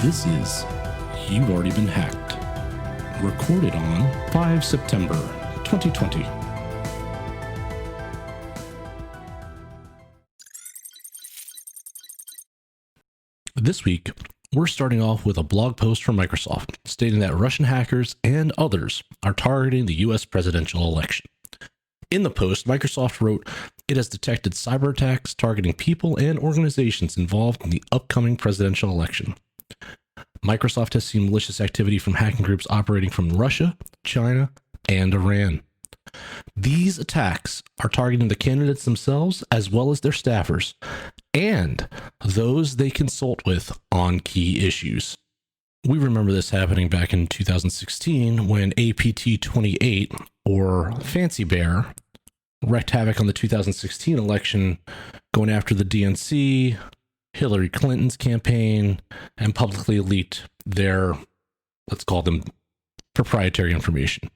This is You've Already Been Hacked, recorded on 5 September 2020. This week, we're starting off with a blog post from Microsoft stating that Russian hackers and others are targeting the US presidential election. In the post, Microsoft wrote, it has detected cyber attacks targeting people and organizations involved in the upcoming presidential election. Microsoft has seen malicious activity from hacking groups operating from Russia, China, and Iran. These attacks are targeting the candidates themselves as well as their staffers and those they consult with on key issues. We remember this happening back in 2016 when APT28, or Fancy Bear, wreaked havoc on the 2016 election, going after the DNC, Hillary Clinton's campaign, and publicly leaked their, let's call them, proprietary information.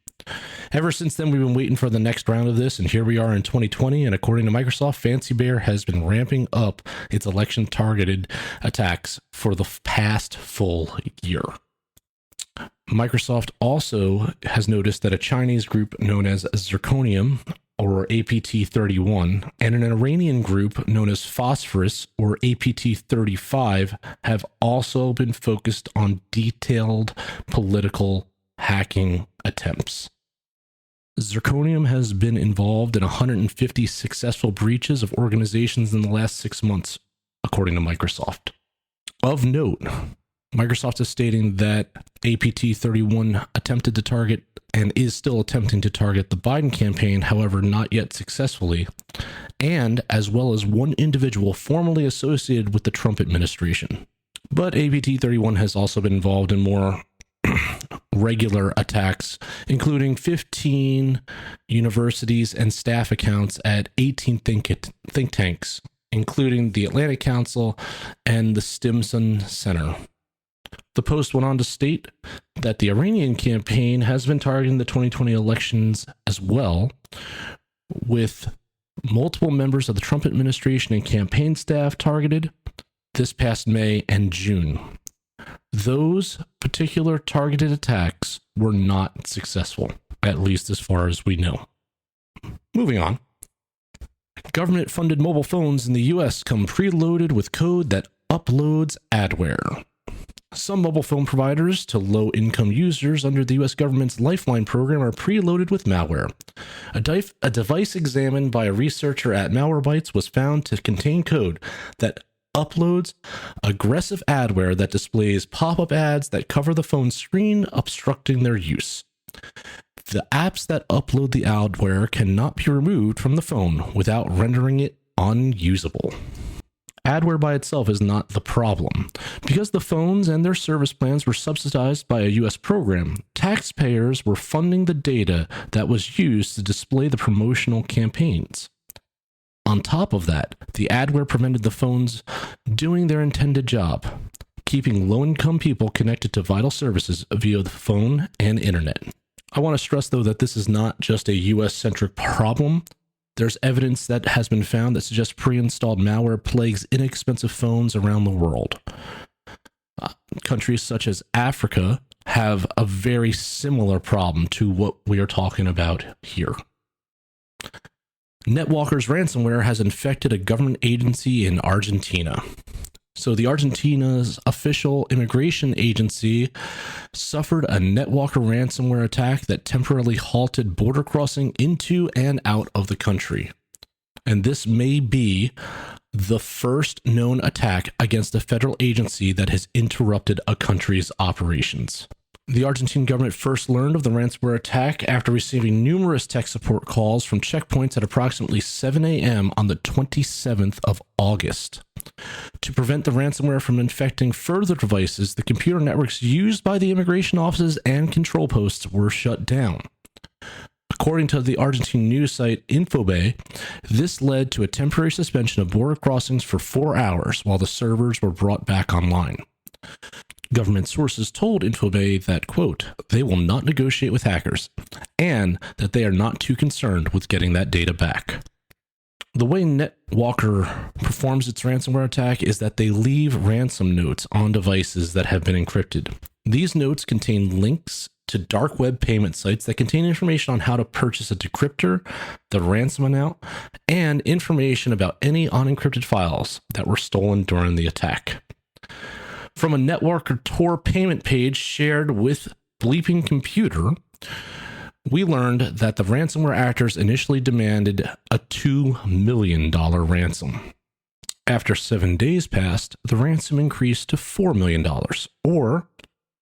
Ever since then, we've been waiting for the next round of this, and here we are in 2020, and according to Microsoft, Fancy Bear has been ramping up its election-targeted attacks for the past full year. Microsoft also has noticed that a Chinese group known as Zirconium, or APT31, and an Iranian group known as Phosphorus, or APT35, have also been focused on detailed political hacking attempts. Zirconium has been involved in 150 successful breaches of organizations in the last 6 months, according to Microsoft. Of note, Microsoft is stating that APT31 attempted to target and is still attempting to target the Biden campaign, however, not yet successfully, and as well as one individual formerly associated with the Trump administration. But APT31 has also been involved in more regular attacks, including 15 universities and staff accounts at 18 think tanks, including the Atlantic Council and the Stimson Center. The post went on to state that the Iranian campaign has been targeting the 2020 elections as well, with multiple members of the Trump administration and campaign staff targeted this past May and June. Those particular targeted attacks were not successful, at least as far as we know. Moving on. Government-funded mobile phones in the US come preloaded with code that uploads adware. Some mobile phone providers to low-income users under the US government's Lifeline program are preloaded with malware. A device examined by a researcher at Malwarebytes was found to contain code that uploads aggressive adware that displays pop-up ads that cover the phone's screen, obstructing their use. The apps that upload the adware cannot be removed from the phone without rendering it unusable. Adware by itself is not the problem. Because the phones and their service plans were subsidized by a US program, taxpayers were funding the data that was used to display the promotional campaigns. On top of that, the adware prevented the phones doing their intended job, keeping low-income people connected to vital services via the phone and internet. I want to stress, though, that this is not just a US-centric problem. There's evidence that has been found that suggests pre-installed malware plagues inexpensive phones around the world. Countries such as Africa have a very similar problem to what we are talking about here. NetWalker's ransomware has infected a government agency in Argentina. So the Argentina's official immigration agency suffered a NetWalker ransomware attack that temporarily halted border crossing into and out of the country. And this may be the first known attack against a federal agency that has interrupted a country's operations. The Argentine government first learned of the ransomware attack after receiving numerous tech support calls from checkpoints at approximately 7 a.m. on the 27th of August. To prevent the ransomware from infecting further devices, the computer networks used by the immigration offices and control posts were shut down. According to the Argentine news site Infobay, this led to a temporary suspension of border crossings for 4 hours while the servers were brought back online. Government sources told Infobay that, quote, they will not negotiate with hackers, and that they are not too concerned with getting that data back. The way NetWalker performs its ransomware attack is that they leave ransom notes on devices that have been encrypted. These notes contain links to dark web payment sites that contain information on how to purchase a decryptor, the ransom amount, and information about any unencrypted files that were stolen during the attack. From a NetWalker Tor payment page shared with Bleeping Computer, we learned that the ransomware actors initially demanded a $2 million ransom. After 7 days passed, the ransom increased to $4 million, or,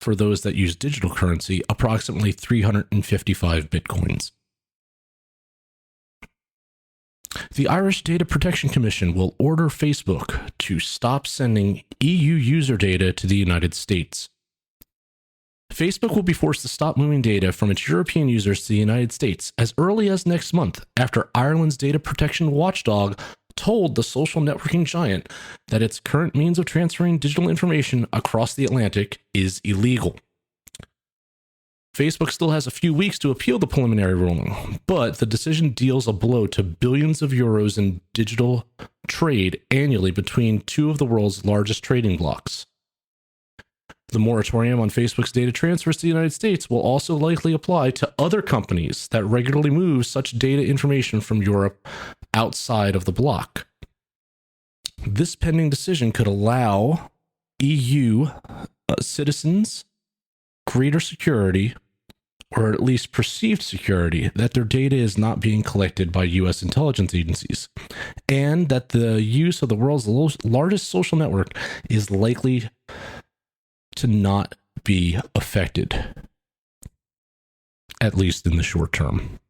for those that use digital currency, approximately 355 bitcoins. The Irish Data Protection Commission will order Facebook to stop sending EU user data to the United States. Facebook will be forced to stop moving data from its European users to the United States as early as next month after Ireland's data protection watchdog told the social networking giant that its current means of transferring digital information across the Atlantic is illegal. Facebook still has a few weeks to appeal the preliminary ruling, but the decision deals a blow to billions of euros in digital trade annually between two of the world's largest trading blocs. The moratorium on Facebook's data transfers to the United States will also likely apply to other companies that regularly move such data information from Europe outside of the bloc. This pending decision could allow EU citizens greater security, or at least perceived security, that their data is not being collected by US intelligence agencies, and that the use of the world's largest social network is likely to not be affected, at least in the short term.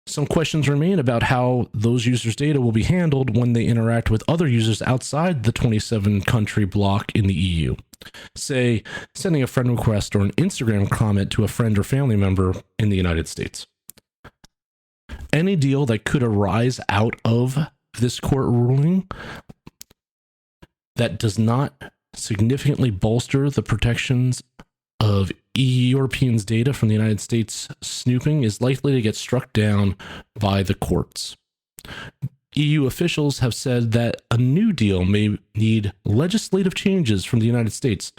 Some questions remain about how those users' data will be handled when they interact with other users outside the 27-country bloc in the EU. Say, sending a friend request or an Instagram comment to a friend or family member in the United States. Any deal that could arise out of this court ruling that does not significantly bolster the protections of Europeans' data from the United States snooping is likely to get struck down by the courts. EU officials have said that a new deal may need legislative changes from the United States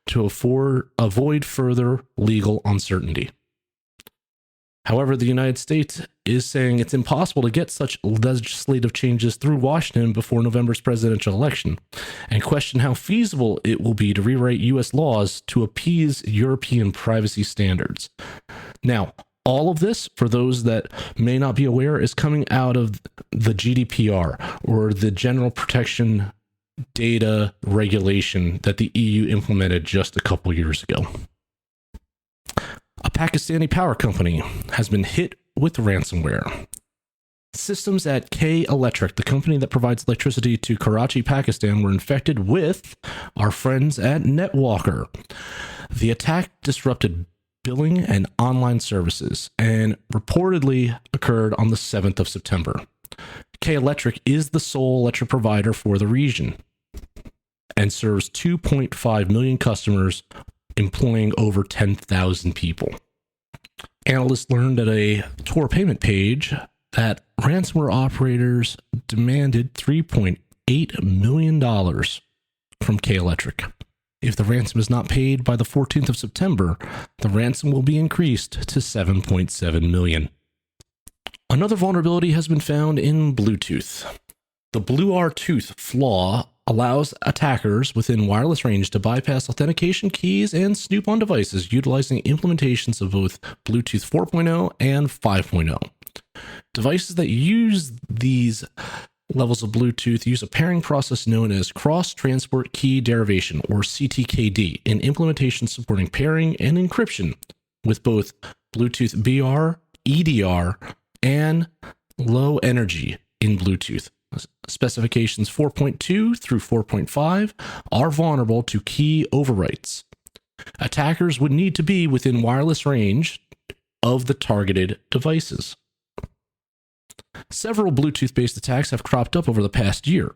to avoid further legal uncertainty. However, the United States is saying it's impossible to get such legislative changes through Washington before November's presidential election, and question how feasible it will be to rewrite U.S. laws to appease European privacy standards. Now, all of this, for those that may not be aware, is coming out of the GDPR, or the General Protection Data Regulation that the EU implemented just a couple years ago. A Pakistani power company has been hit with ransomware. Systems at K Electric, the company that provides electricity to Karachi, Pakistan, were infected with our friends at NetWalker. The attack disrupted billing and online services and reportedly occurred on the 7th of September. K Electric is the sole electric provider for the region and serves 2.5 million customers, employing over 10,000 people. Analysts learned at a Tor payment page that ransomware operators demanded $3.8 million from K Electric. If the ransom is not paid by the 14th of September, the ransom will be increased to $7.7 million. Another vulnerability has been found in Bluetooth. The BlueRTooth flaw allows attackers within wireless range to bypass authentication keys and snoop on devices utilizing implementations of both Bluetooth 4.0 and 5.0. Devices that use these levels of Bluetooth use a pairing process known as Cross-Transport Key Derivation, or CTKD, an implementation supporting pairing and encryption with both Bluetooth BR, EDR, and low energy in Bluetooth. Specifications 4.2 through 4.5 are vulnerable to key overwrites. Attackers would need to be within wireless range of the targeted devices. Several Bluetooth-based attacks have cropped up over the past year.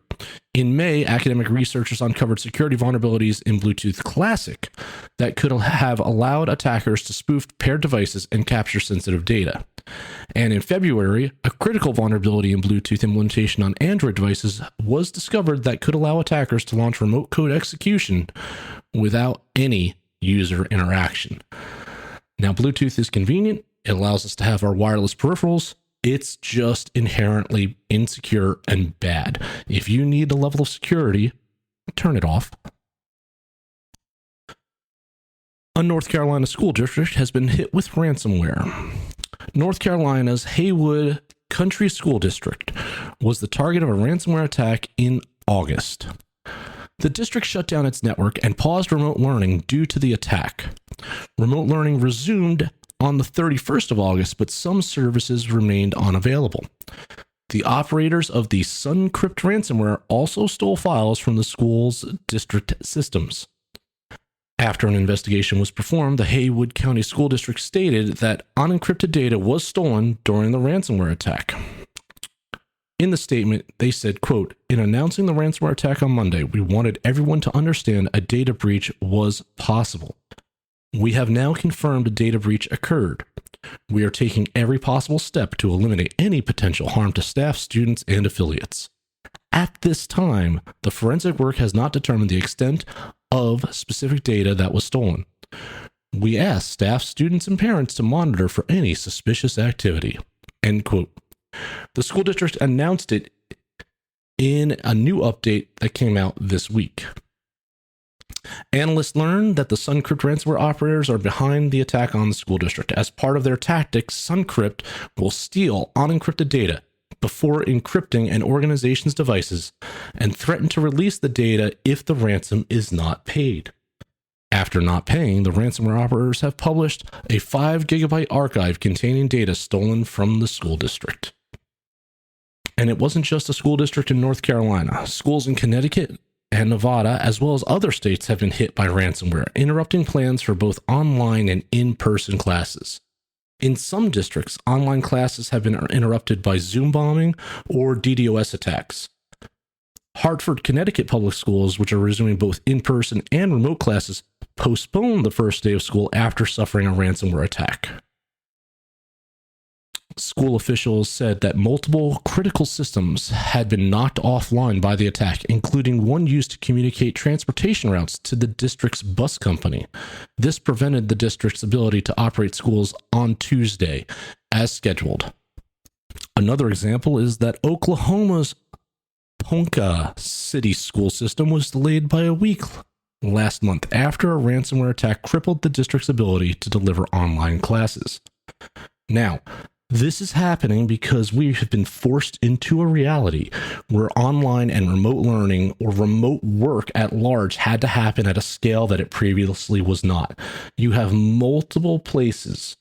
In May, academic researchers uncovered security vulnerabilities in Bluetooth Classic that could have allowed attackers to spoof paired devices and capture sensitive data. And in February, a critical vulnerability in Bluetooth implementation on Android devices was discovered that could allow attackers to launch remote code execution without any user interaction. Now, Bluetooth is convenient. It allows us to have our wireless peripherals. It's just inherently insecure and bad. If you need a level of security, turn it off. A North Carolina school district has been hit with ransomware. North Carolina's Haywood Country School District was the target of a ransomware attack in August. The district shut down its network and paused remote learning due to the attack. Remote learning resumed on the 31st of August, but some services remained unavailable. The operators of the SunCrypt ransomware also stole files from the school's district systems. After an investigation was performed, the Haywood County School District stated that unencrypted data was stolen during the ransomware attack. In the statement, they said, quote, "In announcing the ransomware attack on Monday, we wanted everyone to understand a data breach was possible. We have now confirmed a data breach occurred. We are taking every possible step to eliminate any potential harm to staff, students, and affiliates. At this time, the forensic work has not determined the extent of specific data that was stolen. We ask staff, students, and parents to monitor for any suspicious activity." End quote. The school district announced it in a new update that came out this week. Analysts learned that the SunCrypt ransomware operators are behind the attack on the school district. As part of their tactics, SunCrypt will steal unencrypted data before encrypting an organization's devices and threaten to release the data if the ransom is not paid. After not paying, the ransomware operators have published a 5 gigabyte archive containing data stolen from the school district. And it wasn't just a school district in North Carolina. Schools in Connecticut and Nevada, as well as other states, have been hit by ransomware, interrupting plans for both online and in-person classes. In some districts, online classes have been interrupted by Zoom bombing or DDoS attacks. Hartford, Connecticut public schools, which are resuming both in-person and remote classes, postponed the first day of school after suffering a ransomware attack. School officials said that multiple critical systems had been knocked offline by the attack, including one used to communicate transportation routes to the district's bus company. This prevented the district's ability to operate schools on Tuesday as scheduled. Another example is that Oklahoma's Ponca City school system was delayed by a week last month after a ransomware attack crippled the district's ability to deliver online classes. Now, this is happening because we have been forced into a reality where online and remote learning or remote work at large had to happen at a scale that it previously was not. You have multiple places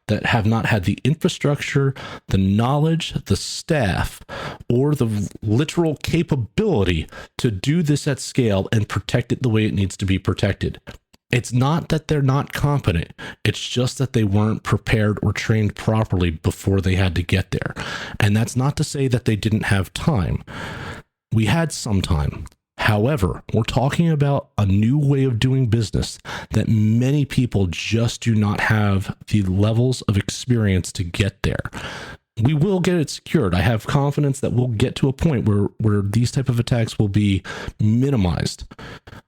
that have not had the infrastructure, the knowledge, the staff, or the literal capability to do this at scale and protect it the way it needs to be protected. It's not that they're not competent. It's just that they weren't prepared or trained properly before they had to get there. And that's not to say that they didn't have time. We had some time. However, we're talking about a new way of doing business that many people just do not have the levels of experience to get there. We will get it secured. I have confidence that we'll get to a point where these type of attacks will be minimized.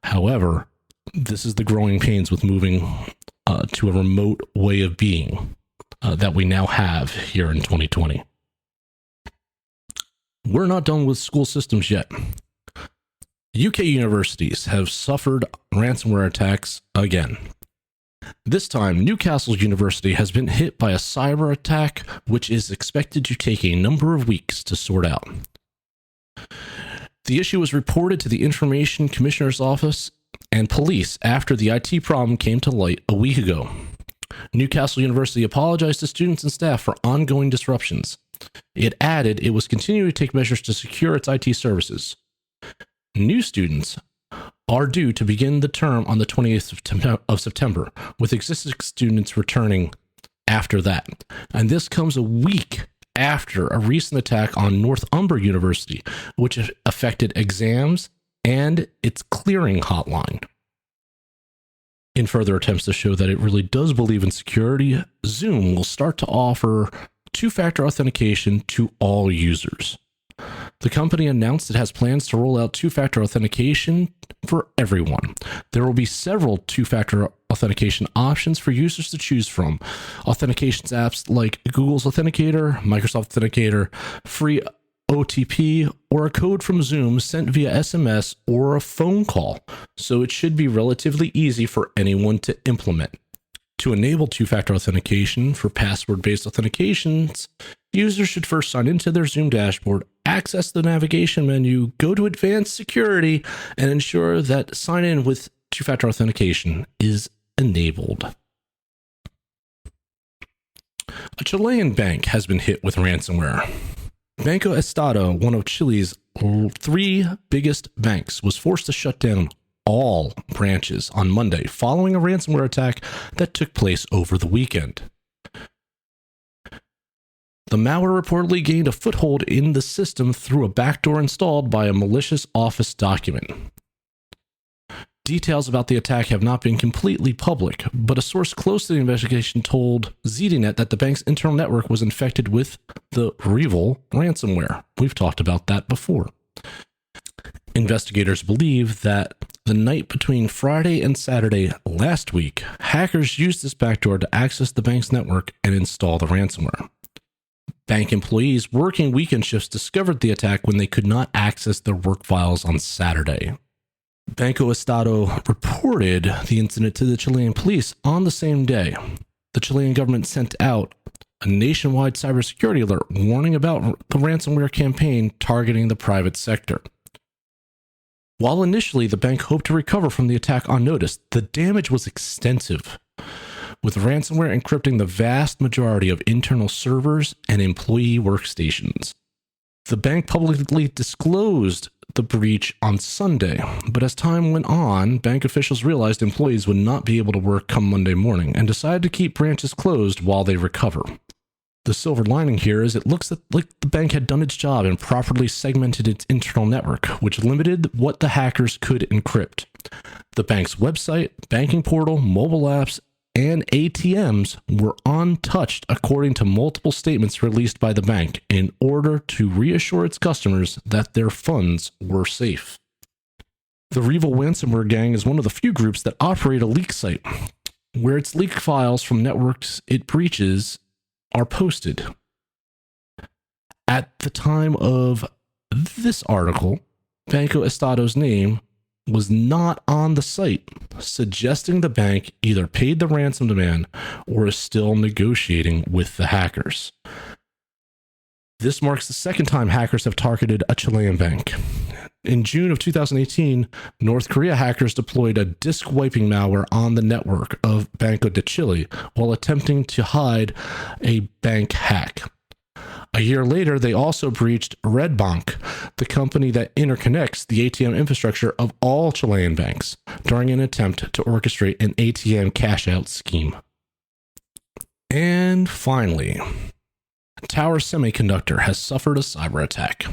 However, this is the growing pains with moving to a remote way of being that we now have here in 2020. We're not done with school systems yet. UK universities have suffered ransomware attacks again. This time, Newcastle University has been hit by a cyber attack, which is expected to take a number of weeks to sort out. The issue was reported to the Information Commissioner's Office and police after the IT problem came to light a week ago. Newcastle University apologized to students and staff for ongoing disruptions. It added it was continuing to take measures to secure its IT services. New students are due to begin the term on the 28th of September, with existing students returning after that. And this comes a week after a recent attack on Northumber University, which affected exams and its clearing hotline. In further attempts to show that it really does believe in security, Zoom will start to offer two-factor authentication to all users. The company announced it has plans to roll out two-factor authentication for everyone. There will be several two-factor authentication options for users to choose from. Authentications apps like Google's Authenticator, Microsoft Authenticator, free OTP, or a code from Zoom sent via SMS or a phone call, so it should be relatively easy for anyone to implement. To enable two-factor authentication for password-based authentications, users should first sign into their Zoom dashboard, access the navigation menu, go to Advanced Security, and ensure that sign-in with two-factor authentication is enabled. A Chilean bank has been hit with ransomware. Banco Estado, one of Chile's 3 biggest banks, was forced to shut down all branches on Monday following a ransomware attack that took place over the weekend. The malware reportedly gained a foothold in the system through a backdoor installed by a malicious Office document. Details about the attack have not been completely public, but a source close to the investigation told ZDNet that the bank's internal network was infected with the REvil ransomware. We've talked about that before. Investigators believe that the night between Friday and Saturday last week, hackers used this backdoor to access the bank's network and install the ransomware. Bank employees working weekend shifts discovered the attack when they could not access their work files on Saturday. Banco Estado reported the incident to the Chilean police on the same day. The Chilean government sent out a nationwide cybersecurity alert warning about the ransomware campaign targeting the private sector. While initially the bank hoped to recover from the attack unnoticed, the damage was extensive, with ransomware encrypting the vast majority of internal servers and employee workstations. The bank publicly disclosed the breach on Sunday, but as time went on, bank officials realized employees would not be able to work come Monday morning and decided to keep branches closed while they recover. The silver lining here is it looks like the bank had done its job and properly segmented its internal network, which limited what the hackers could encrypt. The bank's website, banking portal, mobile apps, and ATMs were untouched, according to multiple statements released by the bank, in order to reassure its customers that their funds were safe. The REvil ransomware gang is one of the few groups that operate a leak site, where its leaked files from networks it breaches are posted. At the time of this article, Banco Estado's name was not on the site, suggesting the bank either paid the ransom demand or is still negotiating with the hackers. This marks the second time hackers have targeted a Chilean bank. In June of 2018, North Korea hackers deployed a disk wiping malware on the network of Banco de Chile while attempting to hide a bank hack. A year later, they also breached Redbank, the company that interconnects the ATM infrastructure of all Chilean banks, during an attempt to orchestrate an ATM cash-out scheme. And finally, Tower Semiconductor has suffered a cyber attack.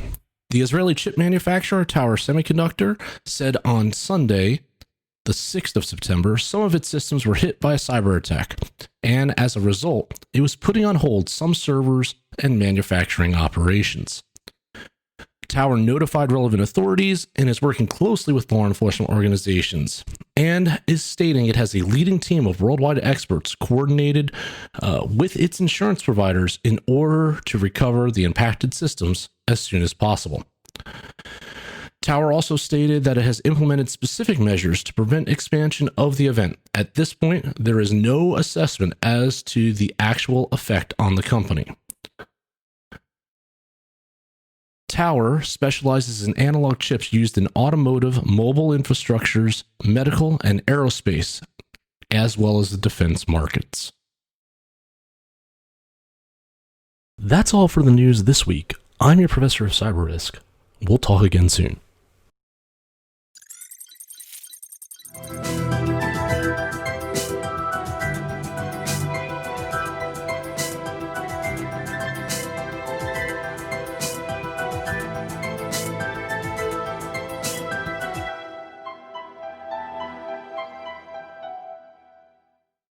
The Israeli chip manufacturer Tower Semiconductor said on Sunday, the 6th of September, some of its systems were hit by a cyber attack, and as a result, it was putting on hold some servers and manufacturing operations. Tower notified relevant authorities and is working closely with law enforcement organizations, and is stating it has a leading team of worldwide experts coordinated with its insurance providers in order to recover the impacted systems as soon as possible. Tower also stated that it has implemented specific measures to prevent expansion of the event. At this point, there is no assessment as to the actual effect on the company. Tower specializes in analog chips used in automotive, mobile infrastructures, medical, and aerospace, as well as the defense markets. That's all for the news this week. I'm your professor of cyber risk. We'll talk again soon.